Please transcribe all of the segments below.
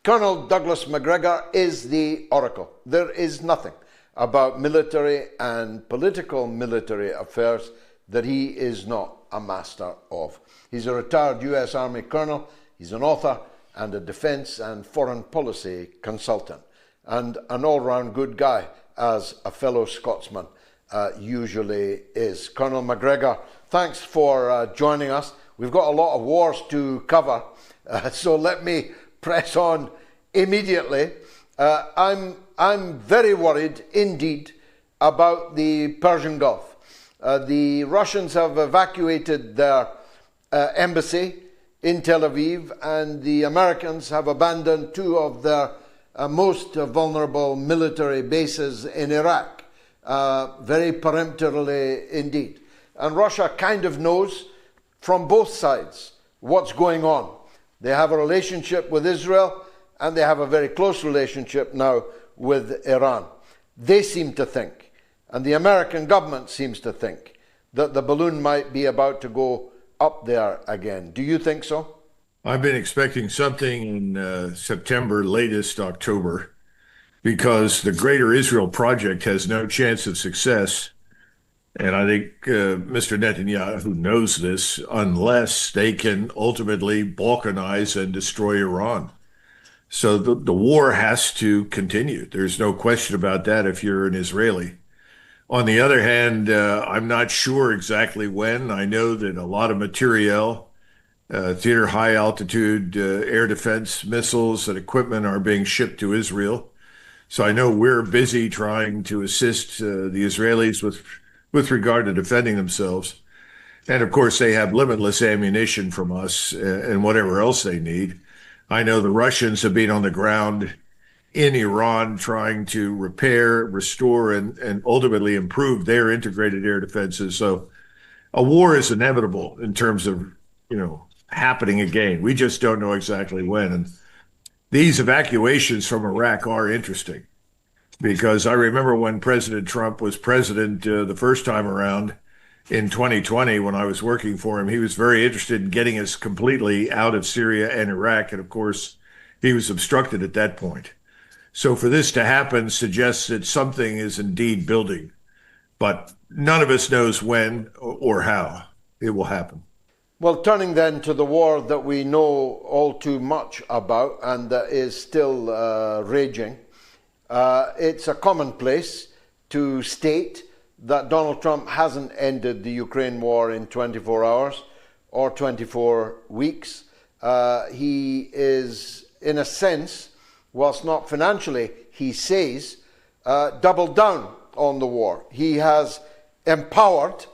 Colonel Douglas Macgregor is the oracle. There is nothing about military and political military affairs that he is not a master of. He's a retired US Army colonel, he's an author and a defence and foreign policy consultant, and an all-round good guy, as a fellow Scotsman usually is. Colonel Macgregor, thanks for joining us. We've got a lot of wars to cover, so let me press on immediately. I'm very worried indeed about the Persian Gulf. The Russians have evacuated their embassy in Tel Aviv, and the Americans have abandoned two of their most vulnerable military bases in Iraq, very peremptorily indeed. And Russia kind of knows from both sides what's going on. They have a relationship with Israel, and they have a very close relationship now with Iran. They seem to think, and the American government seems to think, that the balloon might be about to go up there again. Do you think so? I've been expecting something in September, latest October, because the Greater Israel Project has no chance of success. And I think Mr. Netanyahu knows this, unless they can ultimately balkanize and destroy Iran. So the war has to continue. There's no question about that if you're an Israeli. On the other hand, I'm not sure exactly when. I know that a lot of materiel, theater high altitude air defense missiles and equipment are being shipped to Israel. So I know we're busy trying to assist the Israelis with regard to defending themselves. And of course, they have limitless ammunition from us and whatever else they need. I know the Russians have been on the ground in Iran trying to repair, restore, and ultimately improve their integrated air defenses. So a war is inevitable in terms of, happening again. We just don't know exactly when. And these evacuations from Iraq are interesting, because I remember when President Trump was president the first time around in 2020, when I was working for him, he was very interested in getting us completely out of Syria and Iraq. And of course, he was obstructed at that point. So for this to happen suggests that something is indeed building, but none of us knows when or how it will happen. Well, turning then to the war that we know all too much about and that is still raging, it's a commonplace to state that Donald Trump hasn't ended the Ukraine war in 24 hours or 24 weeks. He is, in a sense, whilst not financially, he says, doubled down on the war. He has empowered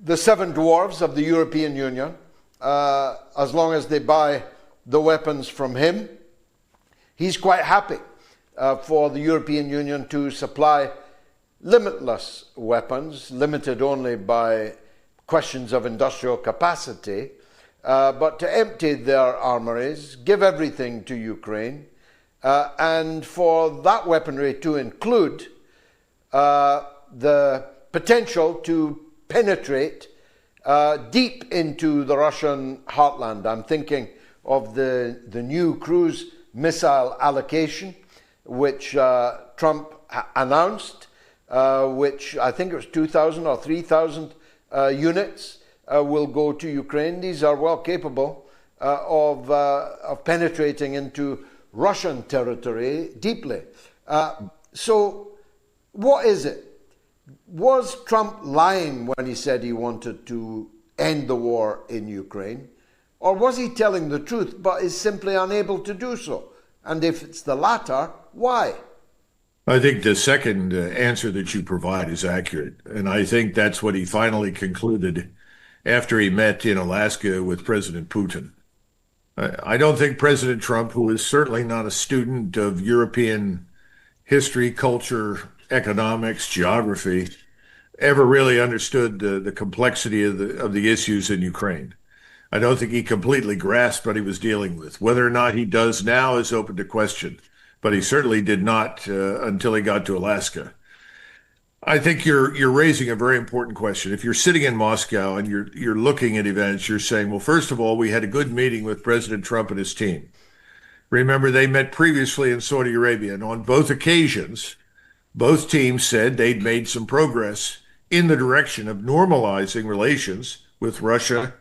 the seven dwarves of the European Union, as long as they buy the weapons from him. He's quite happy for the European Union to supply limitless weapons, limited only by questions of industrial capacity, but to empty their armories, give everything to Ukraine, and for that weaponry to include the potential to penetrate deep into the Russian heartland. I'm thinking of the new cruise missile allocation, which Trump announced, which I think it was 2,000 or 3,000 units will go to Ukraine. These are well capable of penetrating into Russian territory deeply. So what is it? Was Trump lying when he said he wanted to end the war in Ukraine? Or was he telling the truth but is simply unable to do so? And if it's the latter, why? I think the second answer that you provide is accurate. And I think that's what he finally concluded after he met in Alaska with President Putin. I don't think President Trump, who is certainly not a student of European history, culture, economics, geography, ever really understood the complexity of the issues in Ukraine. I don't think he completely grasped what he was dealing with. Whether or not he does now is open to question, but he certainly did not until he got to Alaska. I think you're raising a very important question. If you're sitting in Moscow and you're looking at events, you're saying, well, first of all, we had a good meeting with President Trump and his team. Remember, they met previously in Saudi Arabia, and on both occasions, both teams said they'd made some progress in the direction of normalizing relations with Russia,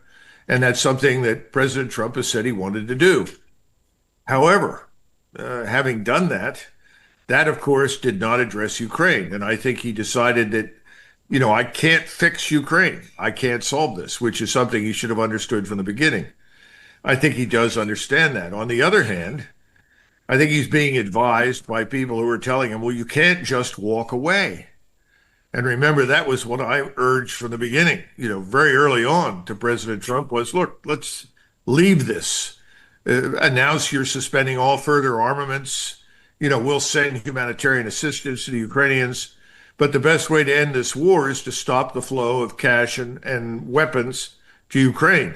and that's something that President Trump has said he wanted to do. However, having done that, that of course did not address Ukraine. And I think he decided that, I can't fix Ukraine. I can't solve this, which is something he should have understood from the beginning. I think he does understand that. On the other hand, I think he's being advised by people who are telling him, well, you can't just walk away. And remember, that was what I urged from the beginning, very early on to President Trump was, look, let's leave this. Announce you're suspending all further armaments. We'll send humanitarian assistance to the Ukrainians. But the best way to end this war is to stop the flow of cash and weapons to Ukraine.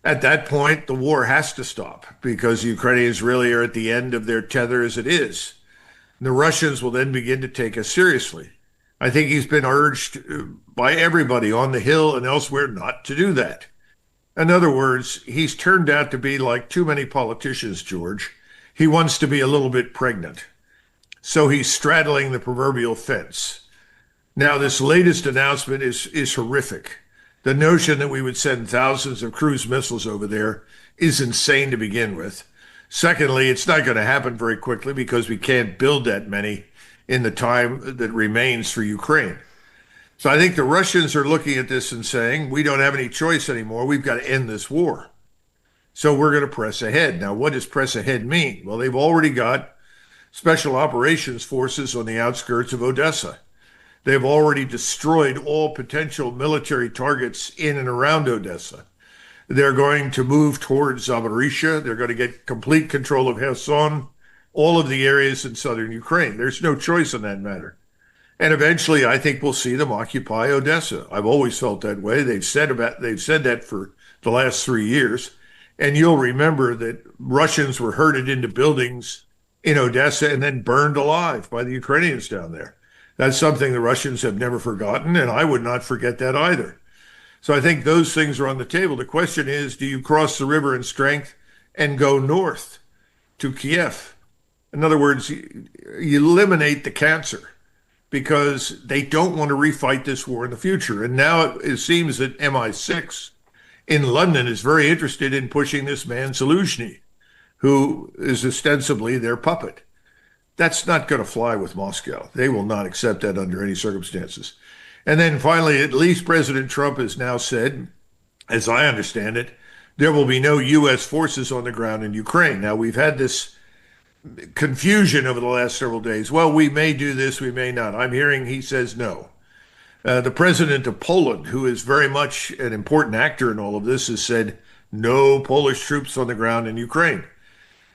At that point, the war has to stop because the Ukrainians really are at the end of their tether as it is. And the Russians will then begin to take us seriously. I think he's been urged by everybody on the Hill and elsewhere not to do that. In other words, he's turned out to be like too many politicians, George. He wants to be a little bit pregnant. So he's straddling the proverbial fence. Now, this latest announcement is horrific. The notion that we would send thousands of cruise missiles over there is insane to begin with. Secondly, it's not going to happen very quickly because we can't build that many in the time that remains for Ukraine. So I think the Russians are looking at this and saying, we don't have any choice anymore. We've got to end this war. So we're going to press ahead. Now, what does press ahead mean? Well, they've already got special operations forces on the outskirts of Odessa. They've already destroyed all potential military targets in and around Odessa. They're going to move towards Zaporizhzhia. They're going to get complete control of Kherson, all of the areas in southern Ukraine. There's no choice in that matter. And eventually, I think we'll see them occupy Odessa. I've always felt that way. They've said that for the last 3 years. And you'll remember that Russians were herded into buildings in Odessa and then burned alive by the Ukrainians down there. That's something the Russians have never forgotten, and I would not forget that either. So I think those things are on the table. The question is, do you cross the river in strength and go north to Kiev? In other words, you eliminate the cancer because they don't want to refight this war in the future. And now it seems that MI6 in London is very interested in pushing this man Zaluzhny, who is ostensibly their puppet. That's not going to fly with Moscow. They will not accept that under any circumstances. And then finally, at least President Trump has now said, as I understand it, there will be no U.S. forces on the ground in Ukraine. Now, we've had this confusion over the last several days. Well, we may do this, we may not. I'm hearing he says no. The president of Poland, who is very much an important actor in all of this, has said no Polish troops on the ground in Ukraine.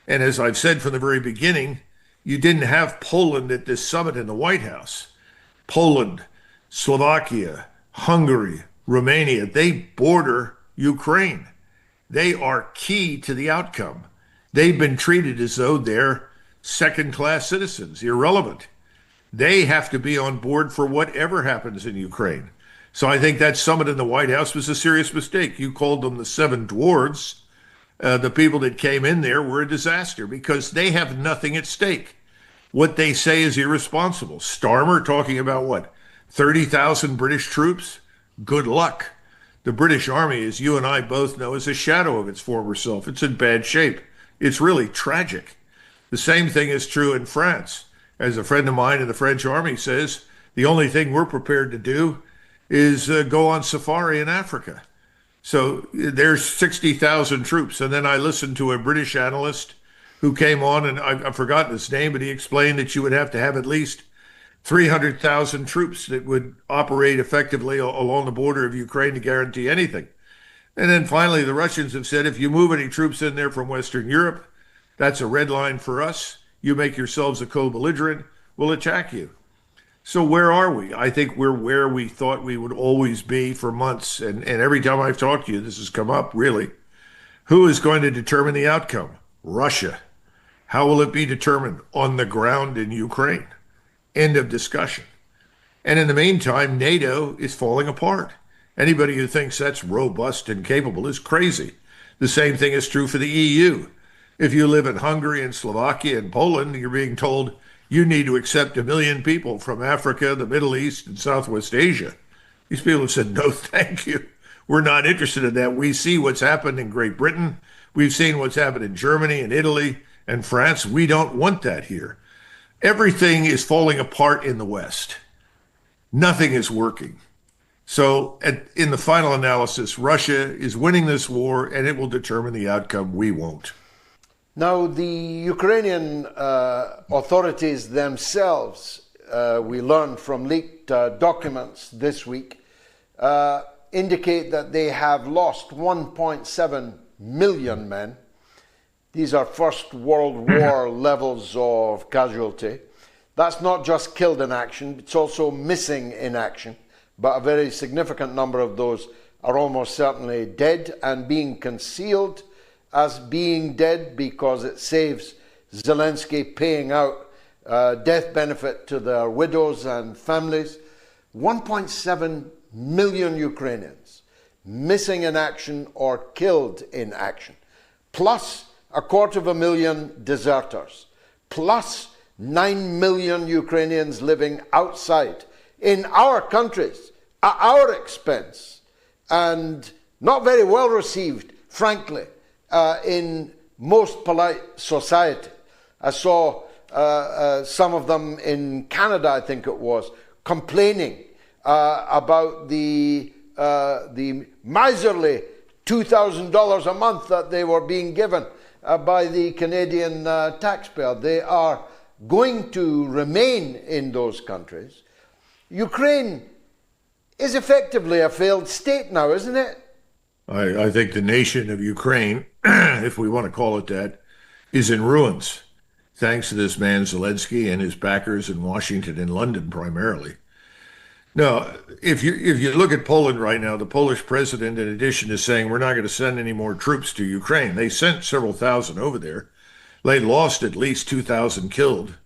And as I've said from the very beginning, you didn't have Poland at this summit in the White House. Poland, Slovakia, Hungary, Romania, they border Ukraine. They are key to the outcome. They've been treated as though they're second-class citizens, irrelevant. They have to be on board for whatever happens in Ukraine. So I think that summit in the White House was a serious mistake. You called them the Seven Dwarves. The people that came in there were a disaster because they have nothing at stake. What they say is irresponsible. Starmer talking about what? 30,000 British troops? Good luck. The British Army, as you and I both know, is a shadow of its former self. It's in bad shape. It's really tragic. The same thing is true in France. As a friend of mine in the French Army says, the only thing we're prepared to do is go on safari in Africa. So there's 60,000 troops. And then I listened to a British analyst who came on, and I've forgotten his name, but he explained that you would have to have at least 300,000 troops that would operate effectively along the border of Ukraine to guarantee anything. And then finally, the Russians have said, if you move any troops in there from Western Europe, that's a red line for us. You make yourselves a co-belligerent, we'll attack you. So where are we? I think we're where we thought we would always be for months. And every time I've talked to you, this has come up, really. Who is going to determine the outcome? Russia. How will it be determined? On the ground in Ukraine. End of discussion. And in the meantime, NATO is falling apart. Anybody who thinks that's robust and capable is crazy. The same thing is true for the EU. If you live in Hungary and Slovakia and Poland, you're being told you need to accept 1 million people from Africa, the Middle East, and Southwest Asia. These people have said, no, thank you. We're not interested in that. We see what's happened in Great Britain. We've seen what's happened in Germany and Italy and France. We don't want that here. Everything is falling apart in the West. Nothing is working. So, in the final analysis, Russia is winning this war, and it will determine the outcome. We won't. Now, the Ukrainian authorities themselves, we learned from leaked documents this week, indicate that they have lost 1.7 million men. These are First World War levels of casualty. That's not just killed in action, it's also missing in action. But a very significant number of those are almost certainly dead and being concealed as being dead because it saves Zelensky paying out death benefit to their widows and families. 1.7 million Ukrainians missing in action or killed in action, plus 250,000 deserters, plus 9 million Ukrainians living outside in our countries at our expense, and not very well received, frankly, in most polite society. I saw some of them in Canada, I think it was, complaining about the miserly $2,000 a month that they were being given by the Canadian taxpayer. They are going to remain in those countries. Ukraine is effectively a failed state now, isn't it? I think the nation of Ukraine, if we want to call it that, is in ruins, thanks to this man Zelensky and his backers in Washington and London primarily. No, if you look at Poland right now, the Polish president, in addition to saying we're not going to send any more troops to Ukraine, they sent several thousand over there. They lost at least 2,000 killed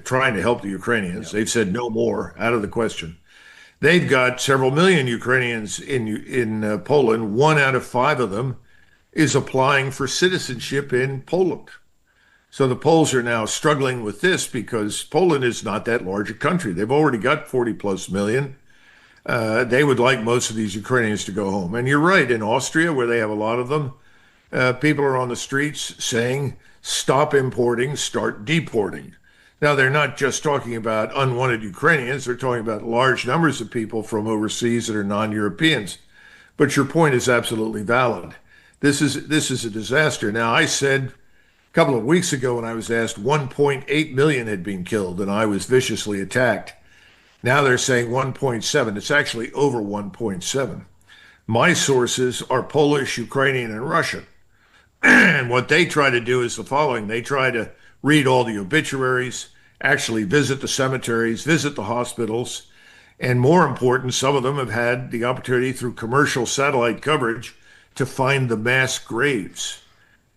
trying to help the Ukrainians. They've said no more, out of the question. They've got several million Ukrainians in Poland. 1 out of 5 of them is applying for citizenship in Poland. So the Poles are now struggling with this because Poland is not that large a country. They've already got 40 plus million. They would like most of these Ukrainians to go home. And you're right, in Austria, where they have a lot of them, people are on the streets saying, stop importing, start deporting. Now, they're not just talking about unwanted Ukrainians. They're talking about large numbers of people from overseas that are non-Europeans. But your point is absolutely valid. This is a disaster. Now, I said a couple of weeks ago when I was asked 1.8 million had been killed, and I was viciously attacked. Now they're saying 1.7. It's actually over 1.7. My sources are Polish, Ukrainian, and Russian. And what they try to do is the following. They try to read all the obituaries, actually visit the cemeteries, visit the hospitals, and more important, some of them have had the opportunity through commercial satellite coverage to find the mass graves.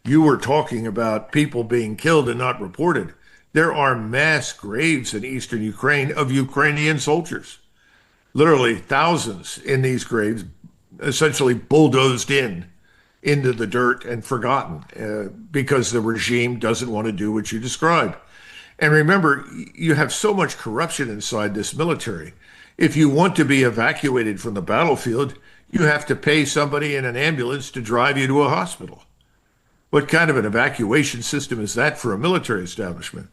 You were talking about people being killed and not reported. There are mass graves in eastern Ukraine of Ukrainian soldiers. Literally thousands in these graves, essentially bulldozed into the dirt and forgotten because the regime doesn't want to do what you described. And remember, you have so much corruption inside this military. If you want to be evacuated from the battlefield, you have to pay somebody in an ambulance to drive you to a hospital. What kind of an evacuation system is that for a military establishment?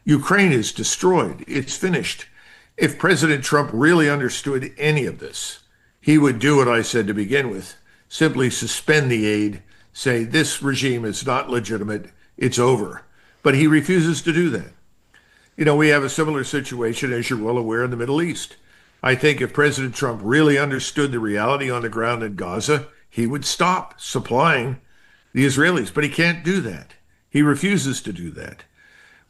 Ukraine is destroyed. It's finished. If President Trump really understood any of this, he would do what I said to begin with. Simply suspend the aid, say this regime is not legitimate, it's over. But he refuses to do that. You know, we have a similar situation, as you're well aware, in the Middle East. I think if President Trump really understood the reality on the ground in Gaza, he would stop supplying the Israelis. But he can't do that. He refuses to do that.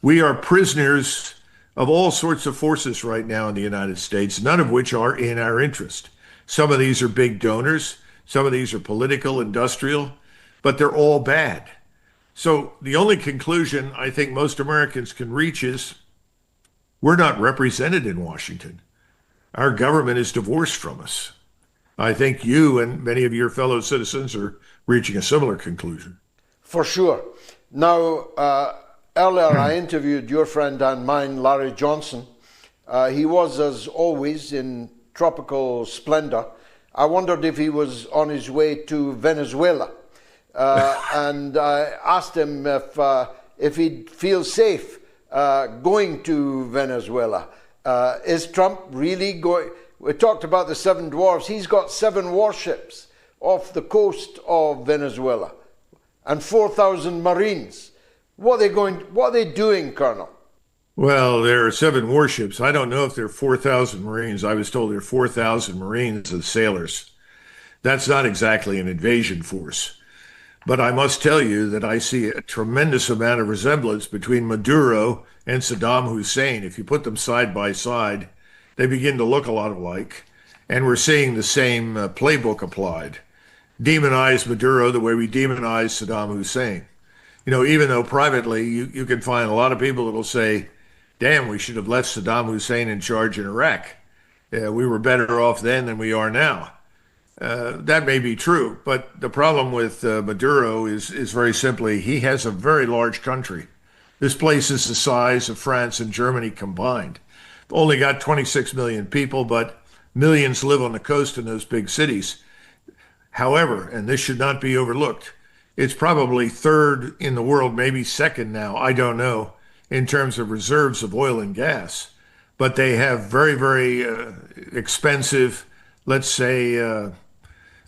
We are prisoners of all sorts of forces right now in the United States, none of which are in our interest. Some of these are big donors. Some of these are political, industrial, but they're all bad. So the only conclusion I think most Americans can reach is we're not represented in Washington. Our government is divorced from us. I think you and many of your fellow citizens are reaching a similar conclusion. For sure. Now, earlier I interviewed your friend and mine, Larry Johnson. He was, as always, in tropical splendor. I wondered if he was on his way to Venezuela. And I asked him if he'd feel safe going to Venezuela. Is Trump really going? We talked about the seven dwarfs. He's got 7 warships off the coast of Venezuela and 4,000 Marines. What are they doing, Colonel? Well, there are 7 warships. I don't know if there are 4,000 Marines. I was told there are 4,000 Marines and sailors. That's not exactly an invasion force. But I must tell you that I see a tremendous amount of resemblance between Maduro and Saddam Hussein. If you put them side by side, they begin to look a lot alike. And we're seeing the same playbook applied. Demonize Maduro the way we demonize Saddam Hussein. You know, even though privately you can find a lot of people that will say, damn, we should have left Saddam Hussein in charge in Iraq. We were better off then than we are now. That may be true, but the problem with Maduro is very simply he has a very large country. This place is the size of France and Germany combined. Only got 26 million people, but millions live on the coast in those big cities. However, and this should not be overlooked, it's probably 3rd in the world, maybe 2nd now, I don't know, in terms of reserves of oil and gas. But they have very, very expensive, let's say,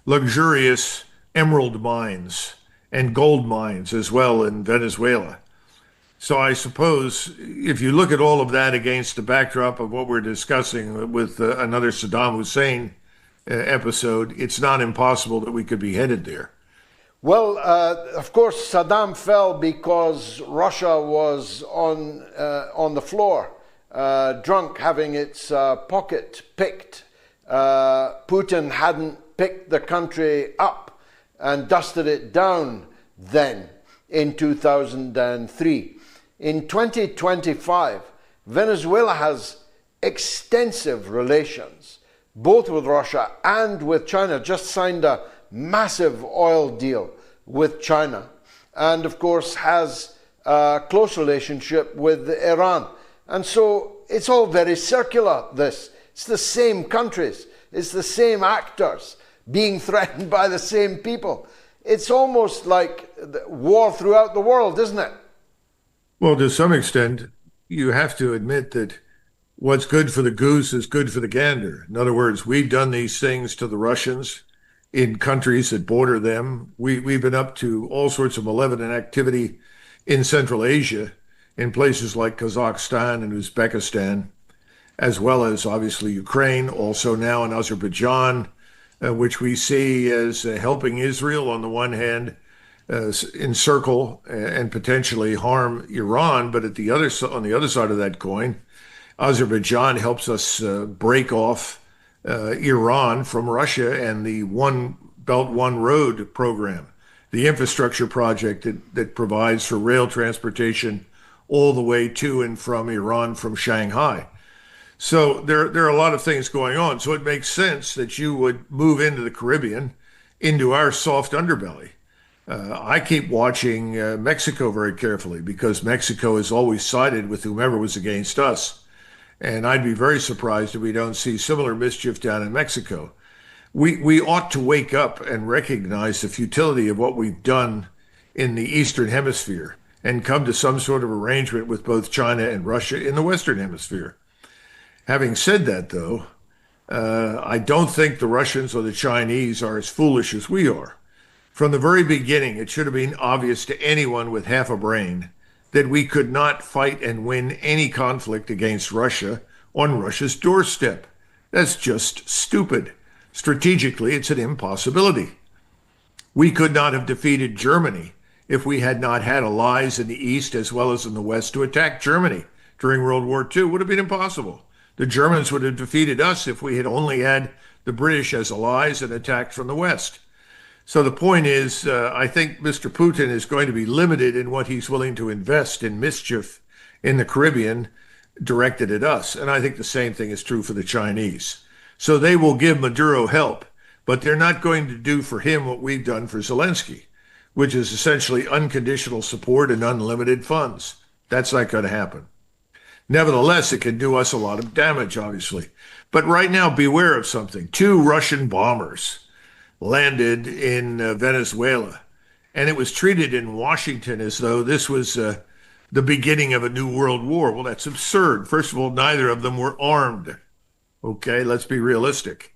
luxurious emerald mines and gold mines as well in Venezuela. So I suppose if you look at all of that against the backdrop of what we're discussing with another Saddam Hussein episode, it's not impossible that we could be headed there. Well, of course, Saddam fell because Russia was on the floor, drunk, having its pocket picked. Putin hadn't picked the country up and dusted it down then in 2003. In 2025, Venezuela has extensive relations, both with Russia and with China. Just signed a massive oil deal with China, and of course has a close relationship with Iran. And so it's all very circular, this. It's the same countries, it's the same actors being threatened by the same people. It's almost like war throughout the world, isn't it? Well, to some extent, you have to admit that what's good for the goose is good for the gander. In other words, we've done these things to the Russians in countries that border them. We've been up to all sorts of malevolent activity in Central Asia, in places like Kazakhstan and Uzbekistan, as well as obviously Ukraine, also now in Azerbaijan, which we see as helping Israel on the one hand, encircle and potentially harm Iran, but on the other side of that coin, Azerbaijan helps us break off Iran from Russia and the One Belt, One Road program, the infrastructure project that provides for rail transportation all the way to and from Iran from Shanghai. So there are a lot of things going on. So it makes sense that you would move into the Caribbean, into our soft underbelly. I keep watching Mexico very carefully because Mexico has always sided with whomever was against us. And I'd be very surprised if we don't see similar mischief down in Mexico. We ought to wake up and recognize the futility of what we've done in the Eastern Hemisphere and come to some sort of arrangement with both China and Russia in the Western Hemisphere. Having said that, though, I don't think the Russians or the Chinese are as foolish as we are. From the very beginning, it should have been obvious to anyone with half a brain that we could not fight and win any conflict against Russia on Russia's doorstep. That's just stupid. Strategically, it's an impossibility. We could not have defeated Germany if we had not had allies in the East as well as in the West to attack Germany during World War II. It would have been impossible. The Germans would have defeated us if we had only had the British as allies and attacked from the West. So the point is, I think Mr. Putin is going to be limited in what he's willing to invest in mischief in the Caribbean directed at us. And I think the same thing is true for the Chinese. So they will give Maduro help, but they're not going to do for him what we've done for Zelensky. which is essentially unconditional support and unlimited funds. That's not going to happen. Nevertheless, it can do us a lot of damage, obviously. But right now, beware of something. 2 Russian bombers landed in Venezuela, and it was treated in Washington as though this was the beginning of a new world war. Well, that's absurd. First of all, neither of them were armed. Okay, let's be realistic.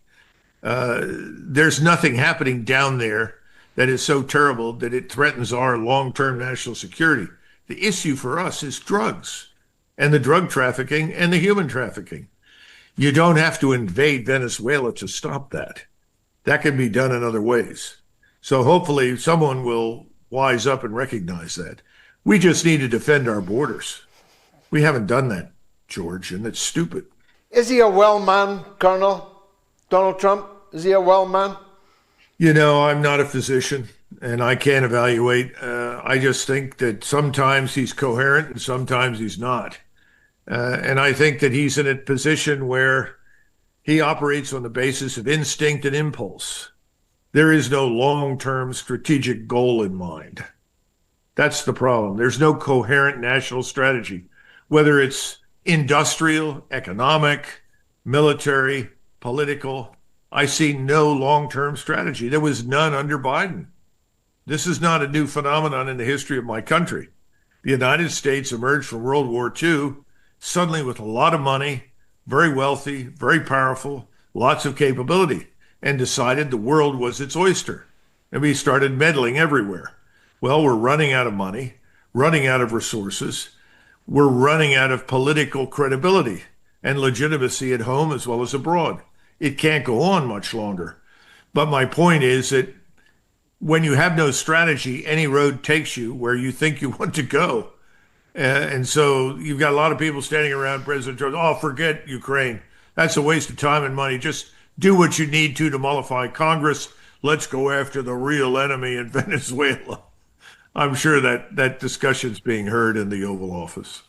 There's nothing happening down there that is so terrible that it threatens our long-term national security. The issue for us is drugs and the drug trafficking and the human trafficking. You don't have to invade Venezuela to stop that. That can be done in other ways. So hopefully someone will wise up and recognize that. We just need to defend our borders. We haven't done that, George, and it's stupid. Is he a well man, Colonel? Donald Trump? Is he a well man? You know, I'm not a physician and I can't evaluate. I just think that sometimes he's coherent and sometimes he's not. And I think that he's in a position where he operates on the basis of instinct and impulse. There is no long-term strategic goal in mind. That's the problem. There's no coherent national strategy, whether it's industrial, economic, military, political. I see no long-term strategy. There was none under Biden. This is not a new phenomenon in the history of my country. The United States emerged from World War II suddenly with a lot of money, very wealthy, very powerful, lots of capability, and decided the world was its oyster. And we started meddling everywhere. Well, we're running out of money, running out of resources. We're running out of political credibility and legitimacy at home as well as abroad. It can't go on much longer. But my point is that when you have no strategy, any road takes you where you think you want to go. And so you've got a lot of people standing around President Trump. Oh, forget Ukraine. That's a waste of time and money. Just do what you need to mollify Congress. Let's go after the real enemy in Venezuela. I'm sure that discussion's being heard in the Oval Office.